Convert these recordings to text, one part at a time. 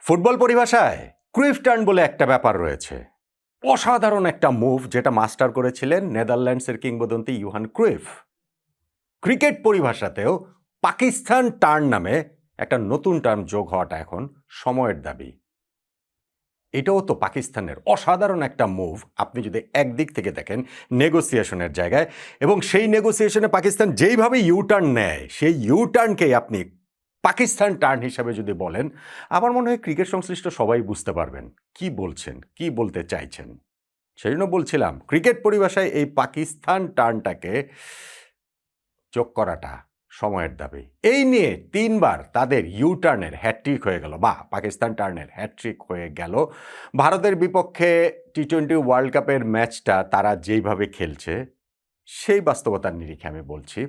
Football পরিভাষায় Cruyff turn বলে একটা ব্যাপার রয়েছে। অসাধারণ একটা মুভ যেটা মাস্টার করেছিলেন নেদারল্যান্ডসের কিংবদন্তি ইউহান ক্রুইফ। ক্রিকেট পরিভাষাতেও পাকিস্তান টার্ন নামে একটা নতুন টার্ম যোগ হওয়াটা এখন সময়ের দাবি। এটাও তো পাকিস্তানের অসাধারণ একটা মুভ আপনি যদি একদিক থেকে দেখেন নেগোসিয়েশনের জায়গায়, এবং সেই নেগোসিয়েশনে পাকিস্তান যেইভাবে ইউটার্ন নেয় সেই ইউটার্নকেই আপনি পাকিস্তান টার্ন হিসাবে যদি বলেন, আমার মনে হয় ক্রিকেট সংশ্লিষ্ট সবাই বুঝতে পারবেন কি বলছেন, কি বলতে চাইছেন। সেই জন্য বলছিলাম ক্রিকেট পরিভাষায় এই পাকিস্তান টার্নটাকে যোগ করাটা সময়ের দাবি। এই নিয়ে 3 বার তাদের ইউটার্নের হ্যাটট্রিক হয়ে গেল, বা পাকিস্তান টার্নের হ্যাটট্রিক হয়ে গেল। ভারতের বিপক্ষে টি-20 ওয়ার্ল্ড কাপের ম্যাচটা তারা যেইভাবে খেলছে সেই বাস্তবতার নিরিখে আমি বলছি।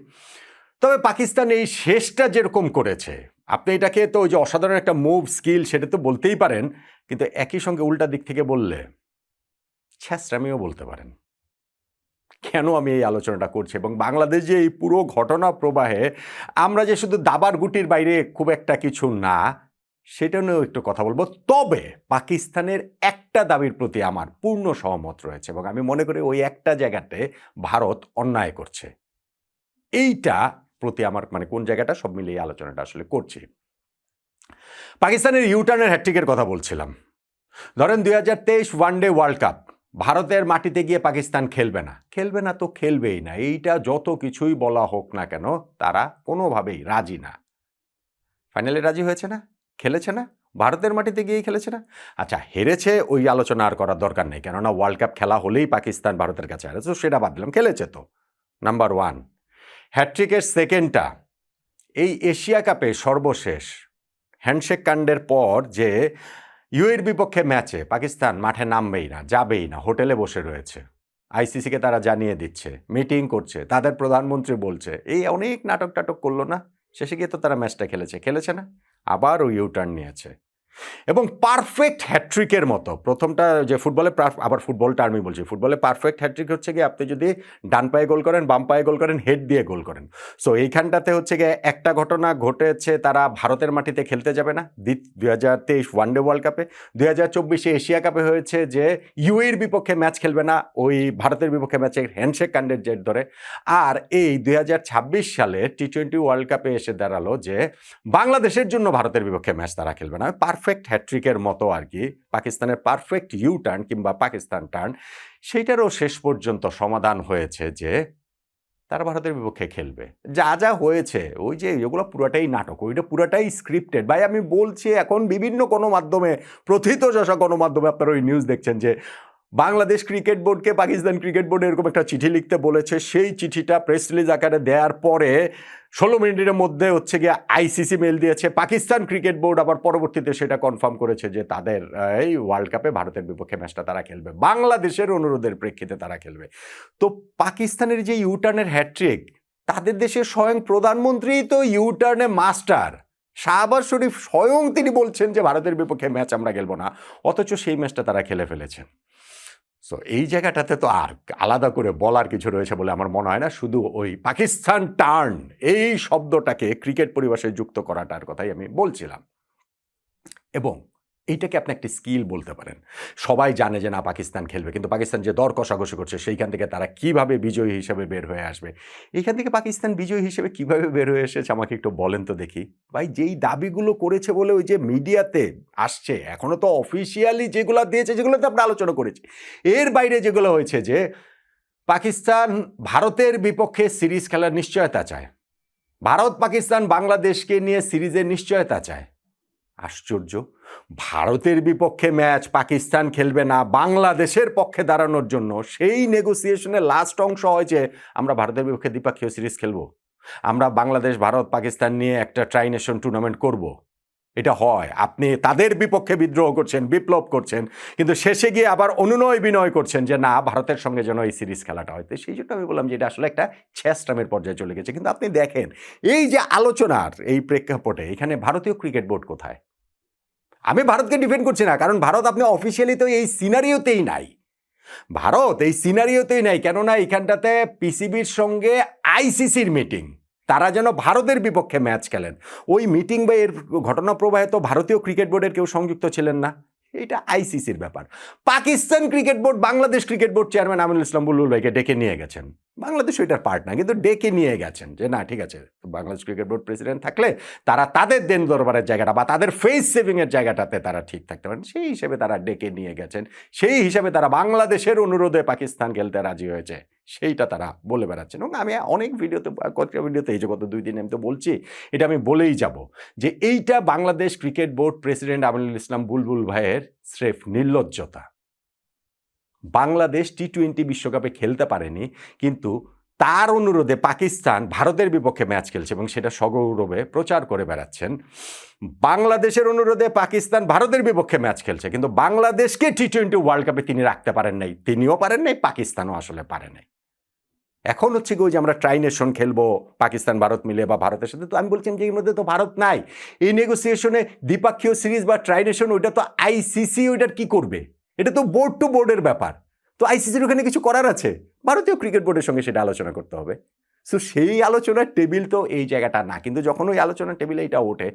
তবে পাকিস্তান এই শেষটা যেরকম করেছে, আপনি এটাকে তো ওই যে অসাধারণ একটা মুভ স্কিল সেটা তো বলতেই পারেন, কিন্তু একই সঙ্গে উল্টা দিক থেকে বললে ছ্যাঁচড়ামিও বলতে পারেন। কেন আমি এই আলোচনাটা করছি এবং বাংলাদেশ যে এই পুরো ঘটনা প্রবাহে আমরা যে শুধু দাবার গুটির বাইরে খুব একটা কিছু না, সেটা নিয়েও একটু কথা বলবো। তবে পাকিস্তানের একটা দাবির প্রতি আমার পূর্ণ সহমত রয়েছে এবং আমি মনে করি ওই একটা জায়গাতে ভারত অন্যায় করছে। এইটা প্রতি আমার কোন জায়গাটা সব মিলিয়ে আলোচনাটা আসলে করছি। পাকিস্তানের ইউটার্নের হ্যাটট্রিকের কথা বলছিলাম। ধরেন 2023 ওয়ানডে ওয়ার্ল্ড কাপ ভারতের মাটিতে গিয়ে পাকিস্তান খেলবে না, খেলবে না তো খেলবেই না, এইটা যত কিছুই বলা হোক না কেন তারা কোনোভাবেই রাজি না। ফাইনালে রাজি হয়েছে না, খেলেছে না, ভারতের মাটিতে গিয়েই খেলেছে না। আচ্ছা, হেরেছে ওই আলোচনা আর করার দরকার নেই, কেননা ওয়ার্ল্ড কাপ খেলা হলেই পাকিস্তান ভারতের কাছে হারেছে, তো সেটা বাদ দিলাম, খেলেছে তো। নাম্বার 1, হ্যাটট্রিকের সেকেন্ডটা এই এশিয়া কাপে সর্বশেষ হ্যান্ডশেক কাণ্ডের পর যে ইউএর বিপক্ষে ম্যাচে পাকিস্তান মাঠে নামবেই না, যাবেই না, হোটেলে বসে রয়েছে, আইসিসিকে তারা জানিয়ে দিচ্ছে, মিটিং করছে, তাদের প্রধানমন্ত্রী বলছে, এই অনেক নাটক টাটক করলো না, শেষে গিয়ে তো তারা ম্যাচটা খেলেছে না, আবার ওই ইউটার্ন নিয়েছে এবং পারফেক্ট হ্যাট্রিকের মতো। প্রথমটা যে ফুটবলে, আবার ফুটবল টার্মই বলছি, ফুটবলে পারফেক্ট হ্যাট্রিক হচ্ছে গিয়ে আপনি যদি ডান পায়ে গোল করেন, বাম পায়ে গোল করেন, হেড দিয়ে গোল করেন। সো এইখানটাতে হচ্ছে গিয়ে একটা ঘটনা ঘটেছে, তারা ভারতের মাটিতে খেলতে যাবে না 2023 ওয়ানডে ওয়ার্ল্ড কাপে, 2024 এশিয়া কাপে হয়েছে যে ইউএর বিপক্ষে ম্যাচ খেলবে না ওই ভারতের বিপক্ষে ম্যাচে হ্যান্ডশেক কাণ্ডের জের ধরে। আর এই 2026 সালে টি-20 ওয়ার্ল্ড কাপে এসে দাঁড়ালো যে বাংলাদেশের জন্য ভারতের বিপক্ষে ম্যাচ তারা খেলবে না। পারফেক্ট হ্যাট্রিকের মতো আর কি পাকিস্তানের পারফেক্ট ইউ টার্ন কিংবা পাকিস্তান টার্ন, সেইটারও শেষ পর্যন্ত সমাধান হয়েছে যে তারা ভারতের বিপক্ষে খেলবে। যা যা হয়েছে ওই যে এগুলো পুরাটাই নাটক, ওইটা পুরাটাই স্ক্রিপ্টেড। ভাই আমি বলছি, এখন বিভিন্ন গণমাধ্যমে, প্রথিতযশা গণমাধ্যমে আপনারা ওই নিউজ দেখছেন যে বাংলাদেশ ক্রিকেট বোর্ডকে পাকিস্তান ক্রিকেট বোর্ড এরকম একটা চিঠি লিখতে বলেছে, সেই চিঠিটা প্রেস রিলিজ আকারে দেওয়ার পরে 16 মিনিটের মধ্যে হচ্ছে গিয়ে আইসিসি মেল দিয়েছে, পাকিস্তান ক্রিকেট বোর্ড আবার পরবর্তীতে সেটা কনফার্ম করেছে যে তাদের এই ওয়ার্ল্ড কাপে ভারতের বিপক্ষে ম্যাচটা তারা খেলবে, বাংলাদেশের অনুরোধের প্রেক্ষিতে তারা খেলবে। তো পাকিস্তানের যে ইউটার্নের হ্যাট্রিক, তাদের দেশের স্বয়ং প্রধানমন্ত্রী তো ইউটার্নে মাস্টার, শাহবাজ শরীফ স্বয়ং তিনি বলছেন যে ভারতের বিপক্ষে ম্যাচ আমরা খেলবো না, অথচ সেই ম্যাচটা তারা খেলে ফেলেছেন। সো এই জায়গাটাতে তো আর আলাদা করে বলার কিছু রয়েছে বলে আমার মনে হয় না। শুধু ওই পাকিস্তান টার্ন এই শব্দটাকে ক্রিকেট পরিভাষায় যুক্ত করাটার কথাই আমি বলছিলাম। এবং এইটাকে আপনি একটি স্কিল বলতে পারেন। সবাই জানে যে না পাকিস্তান খেলবে, কিন্তু পাকিস্তান যে দর কষাকষি করছে সেইখান থেকে তারা কিভাবে বিজয়ী হিসেবে বের হয়ে আসবে, এইখান থেকে পাকিস্তান বিজয়ী হিসেবে কিভাবে বের হয়ে এসেছে আমাকে একটু বলেন তো দেখি। ভাই যেই দাবিগুলো করেছে বলে ওই যে মিডিয়াতে আসছে, এখনো তো অফিসিয়ালি যেগুলো দিয়েছে যেগুলোতে আমরা আলোচনা করেছি, এর বাইরে যেগুলো হয়েছে যে পাকিস্তান ভারতের বিপক্ষে সিরিজ খেলার নিশ্চয়তা চায়, ভারত পাকিস্তান বাংলাদেশকে নিয়ে সিরিজের নিশ্চয়তা চায়। আশ্চর্য, ভারতের বিপক্ষে ম্যাচ পাকিস্তান খেলবে না বাংলাদেশের পক্ষে দাঁড়ানোর জন্য, সেই নেগোসিয়েশনের লাস্ট অংশ হয়েছে আমরা ভারতের বিপক্ষে দ্বিপক্ষীয় সিরিজ খেলবো, আমরা বাংলাদেশ ভারত পাকিস্তান নিয়ে একটা ট্রাইনেশন টুর্নামেন্ট করব। এটা হয়, আপনি তাদের বিপক্ষে বিদ্রোহ করছেন, বিপ্লব করছেন, কিন্তু শেষে গিয়ে আবার অনুনয় বিনয় করছেন যে না ভারতের সঙ্গে যেন এই সিরিজ খেলাটা হয়। তো সেই জন্য আমি বললাম যে এটা আসলে একটা ছ্যাঁচড়ামের পর্যায়ে চলে গেছে। কিন্তু আপনি দেখেন এই যে আলোচনার এই প্রেক্ষাপটে এখানে ভারতীয় ক্রিকেট বোর্ড কোথায়? আমি ভারতকে ডিফেন্ড করছি না, কারণ ভারত আপনি অফিসিয়ালি তো এই সিনারিওতেই নাই, ভারত এই সিনারিওতেই নাই, কেননা এখানটাতে পিসিবির সঙ্গে আইসিসির মিটিং, তারা যেন ভারতের বিপক্ষে ম্যাচ খেলেন। ওই মিটিং বা এর ঘটনা প্রবাহে তো ভারতীয় ক্রিকেট বোর্ডের কেউ সংযুক্ত ছিলেন না, এটা আইসিসির ব্যাপার। Pakistan cricket board Bangladesh cricket board chairman Aminul Islam Bulbul ভাইকে ডেকে নিয়ে গেছেন। বাংলাদেশ ওইটার পার্ট না, কিন্তু ডেকে নিয়ে গেছেন যে না ঠিক আছে, বাংলাদেশ ক্রিকেট বোর্ড প্রেসিডেন্ট থাকলে তারা তাদের দেন দরবারের জায়গাটা বা তাদের ফেস সেভিংয়ের জায়গাটাতে তারা ঠিক থাকতে পারেন, সেই হিসেবে তারা ডেকে নিয়ে গেছেন। সেই হিসাবে তারা বাংলাদেশের অনুরোধে পাকিস্তান খেলতে রাজি হয়েছে, সেইটা তারা বলে বেড়াচ্ছেন। এবং আমি অনেক ভিডিওতে, কয়েকটা ভিডিওতে, এই যে গত 2 দিন আমি তো বলছি, এটা আমি বলেই যাব যে এইটা Bangladesh cricket board president Aminul Islam Bulbul ভাইয়ের স্রেফ নির্লজ্জতা। বাংলাদেশ টি-20 বিশ্বকাপে খেলতে পারেনি, কিন্তু তার অনুরোধে পাকিস্তান ভারতের বিপক্ষে ম্যাচ খেলছে এবং সেটা সগৌরবে প্রচার করে বেড়াচ্ছেন। বাংলাদেশের অনুরোধে পাকিস্তান ভারতের বিপক্ষে ম্যাচ খেলছে, কিন্তু বাংলাদেশকে টি-20 ওয়ার্ল্ড কাপে তিনি রাখতে পারেন নাই, তিনিও পারেন নাই, পাকিস্তানও আসলে পারে নাই। এখন হচ্ছে কি, ওই যে আমরা ট্রাইনেশন খেলবো পাকিস্তান ভারত মিলে বা ভারতের সাথে, তো আমি বলছিলাম যে এর মধ্যে তো ভারত নাই। এই নেগোসিয়েশনে দ্বিপাক্ষীয় সিরিজ বা ট্রাইনেশন, ওইটা তো আইসিসি ওইটার কি করবে, এটা তো বোর্ড টু বোর্ডের ব্যাপার। তো আইসিসির ওখানে কিছু করার আছে, ভারতীয় ক্রিকেট বোর্ডের সঙ্গে সেটা আলোচনা করতে হবে। সো সেই আলোচনার টেবিল তো এই জায়গাটা না। কিন্তু যখন ওই আলোচনার টেবিলে এটা ওঠে,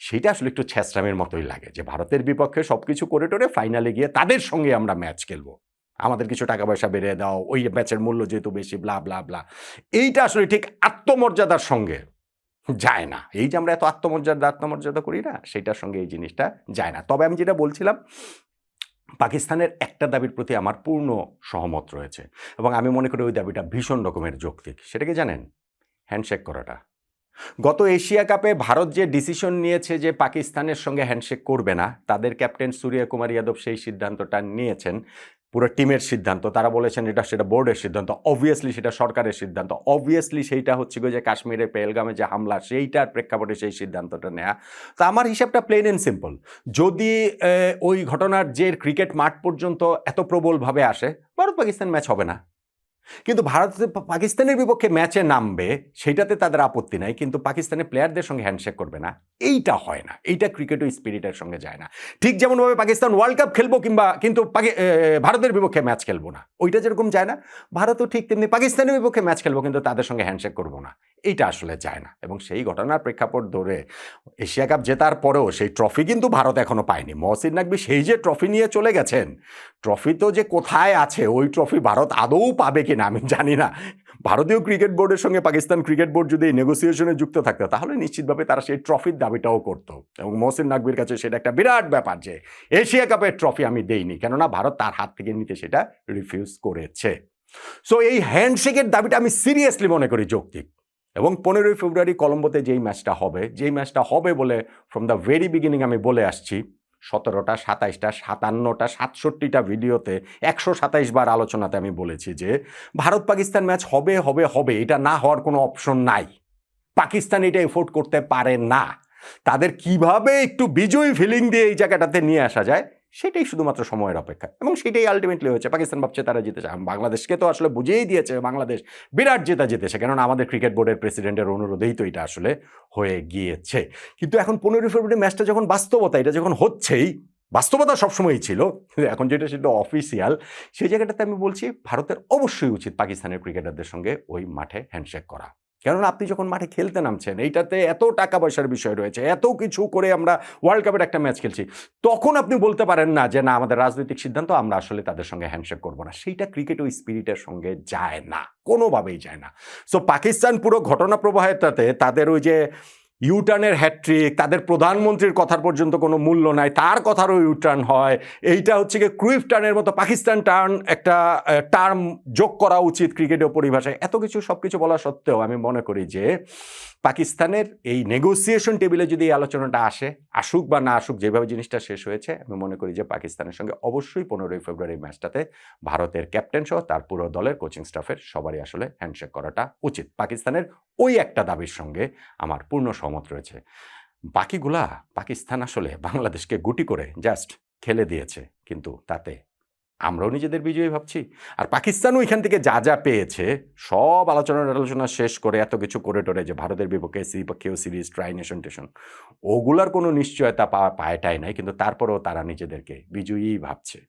সেটা আসলে একটু ছ্যাঁচড়ামের মতোই লাগে যে ভারতের বিপক্ষে সব কিছু করে টোরে ফাইনালে গিয়ে তাদের সঙ্গে আমরা ম্যাচ খেলবো, আমাদের কিছু টাকা পয়সা বেড়ে দাও, ওই ম্যাচের মূল্য যেহেতু বেশি, ব্লা ব্লা ব্লা। এইটা আসলে ঠিক আত্মমর্যাদার সঙ্গে যায় না। এই যে আমরা এত আত্মমর্যাদা করি না, সেটার সঙ্গে এই জিনিসটা যায় না। তবে আমি যেটা বলছিলাম, পাকিস্তানের একটা দাবির প্রতি আমার পূর্ণ সহমত রয়েছে এবং আমি মনে করি ওই দাবিটা ভীষণ রকমের যৌক্তিক। সেটা কি জানেন? হ্যান্ডশেক করাটা। গত এশিয়া কাপে ভারত যে ডিসিশন নিয়েছে যে পাকিস্তানের সঙ্গে হ্যান্ডশেক করবে না, তাদের ক্যাপ্টেন সূর্য কুমার যাদব সেই সিদ্ধান্তটা নিয়েছেন, পুরো টিমের সিদ্ধান্ত। তারা বলেছেন সেটা বোর্ডের সিদ্ধান্ত, অবভিয়াসলি সেটা সরকারের সিদ্ধান্ত, অবভিয়াসলি সেইটা হচ্ছে যে কাশ্মীরের পেহেলগামে যে হামলা, সেইটার প্রেক্ষাপটে সেই সিদ্ধান্তটা নেওয়া। তো আমার হিসাবটা প্লেন অ্যান্ড সিম্পল। যদি ওই ঘটনার যে ক্রিকেট মাঠ পর্যন্ত এত প্রবলভাবে আসে, ভারত পাকিস্তান ম্যাচ হবে না। কিন্তু ভারত পাকিস্তানের বিপক্ষে ম্যাচে নামবে, সেইটাতে তাদের আপত্তি নাই, কিন্তু পাকিস্তানের প্লেয়ারদের সঙ্গে হ্যান্ডশেক করবে না, এইটা হয় না। এইটা ক্রিকেট ও স্পিরিটের সঙ্গে যায় না। ঠিক যেমনভাবে পাকিস্তান ওয়ার্ল্ড কাপ খেলবো কিন্তু ভারতের বিপক্ষে ম্যাচ খেলবো না, ওইটা যেরকম যায় না, ভারতও ঠিক তেমনি পাকিস্তানের বিপক্ষে ম্যাচ খেলবো কিন্তু তাদের সঙ্গে হ্যান্ডশেক করবো না, এইটা আসলে যায় না। এবং সেই ঘটনার প্রেক্ষাপট ধরে এশিয়া কাপ জেতার পরেও সেই ট্রফি কিন্তু ভারত এখনো পায়নি। মহসিন নাকভি সেই যে ট্রফি নিয়ে চলে গেছেন, ট্রফি তো যে কোথায় আছে, ওই ট্রফি ভারত আদৌ পাবে কিনা আমি জানি না। ভারতীয় ক্রিকেট বোর্ডের সঙ্গে পাকিস্তান ক্রিকেট বোর্ড যদি নেগোসিয়েশনে যুক্ত থাকতো, তাহলে নিশ্চিতভাবে তারা সেই ট্রফির দাবিটাও করতো। এবং মহসিন নাকভির কাছে সেটা একটা বিরাট ব্যাপার যে এশিয়া কাপের ট্রফি আমি দেইনি, কেননা ভারত তার হাত থেকে নিতে সেটা রিফিউজ করেছে। সো এই হ্যান্ডশেকের দাবিটা আমি সিরিয়াসলি মনে করি যৌক্তিক। এবং 15ই ফেব্রুয়ারি কলম্বোতে যেই ম্যাচটা হবে বলে ফ্রম দ্য ভেরি বিগিনিং আমি বলে আসছি, 17টা, 27টা, 57টা, 67টা ভিডিওতে 127 বার আলোচনাতে আমি বলেছি যে ভারত পাকিস্তান ম্যাচ হবে, এটা না হওয়ার কোনো অপশন নাই। পাকিস্তান এটা এফোর্ড করতে পারে না। তাদের কিভাবে একটু বিজয়ী ফিলিং দিয়ে এই জায়গাটাতে নিয়ে আসা যায়, সেটাই শুধুমাত্র সময়ের অপেক্ষা। এবং সেটাই আলটিমেটলি হয়েছে। পাকিস্তান ভাবছে তারা জিতেছে, বাংলাদেশকে তো আসলে বুঝিয়েই দিয়েছে বাংলাদেশ বিরাট জিতেছে, কেননা আমাদের ক্রিকেট বোর্ডের প্রেসিডেন্টের অনুরোধেই তো এটা আসলে হয়ে গিয়েছে। কিন্তু এখন 15ই ফেব্রুয়ারি ম্যাচটা যখন বাস্তবতা, এটা যখন হচ্ছেই, বাস্তবতা সবসময়ই ছিল, এখন যেটা সেটা অফিসিয়াল, সেই জায়গাটাতে আমি বলছি ভারতের অবশ্যই উচিত পাকিস্তানের ক্রিকেটারদের সঙ্গে ওই মাঠে হ্যান্ডশেক করা। কেননা আপনি যখন মাঠে খেলতে নামছেন, এইটাতে এত টাকা পয়সার বিষয় রয়েছে, এত কিছু করে আমরা ওয়ার্ল্ড কাপের একটা ম্যাচ খেলছি, তখন আপনি বলতে পারেন না যে না আমাদের রাজনৈতিক সিদ্ধান্ত, আমরা আসলে তাদের সঙ্গে হ্যান্ডশেক করবো না। সেইটা ক্রিকেট ও স্পিরিটের সঙ্গে যায় না, কোনোভাবেই যায় না। সো পাকিস্তান পুরো ঘটনা প্রবাহটাতে তাদের ওই যে ইউটার্নের হ্যাট্রিক, তাদের প্রধানমন্ত্রীর কথার পর্যন্ত কোনো মূল্য নাই, তার কথারও ইউটার্ন হয়, এইটা হচ্ছে গিয়ে ক্রুইফ টার্নের মতো পাকিস্তান টার্ন একটা টার্ম যোগ করা উচিত ক্রিকেটের পরিভাষায়। এত কিছু সব কিছু বলা সত্ত্বেও আমি মনে করি যে পাকিস্তানের এই নেগোসিয়েশন টেবিলে যদি এই আলোচনাটা আসুক বা না আসুক, যেভাবে জিনিসটা শেষ হয়েছে, আমি মনে করি যে পাকিস্তানের সঙ্গে অবশ্যই 15ই ফেব্রুয়ারি ম্যাচটাতে ভারতের ক্যাপ্টেন সহ তার পুরো দলের কোচিং স্টাফের সবারই আসলে হ্যান্ডশেক করাটা উচিত। পাকিস্তানের ওই একটা দাবির সঙ্গে আমার পূর্ণ সহমত রয়েছে। বাকিগুলা পাকিস্তান আসলে বাংলাদেশকে গুটি করে জাস্ট খেলে দিয়েছে, কিন্তু তাতে আমরাও নিজেদের বিজয়ী ভাবছি। আর পাকিস্তানও এখান থেকে যা পেয়েছে, সব আলোচনা শেষ করে এত কিছু করে টোরে যে ভারতের বিপক্ষে দ্বিপক্ষীয় সিরিজ, ট্রাইনেশন টেশন, ওগুলার কোনো নিশ্চয়তা পায়টাই নাই, কিন্তু তারপরেও তারা নিজেদেরকে বিজয়ী ভাবছে।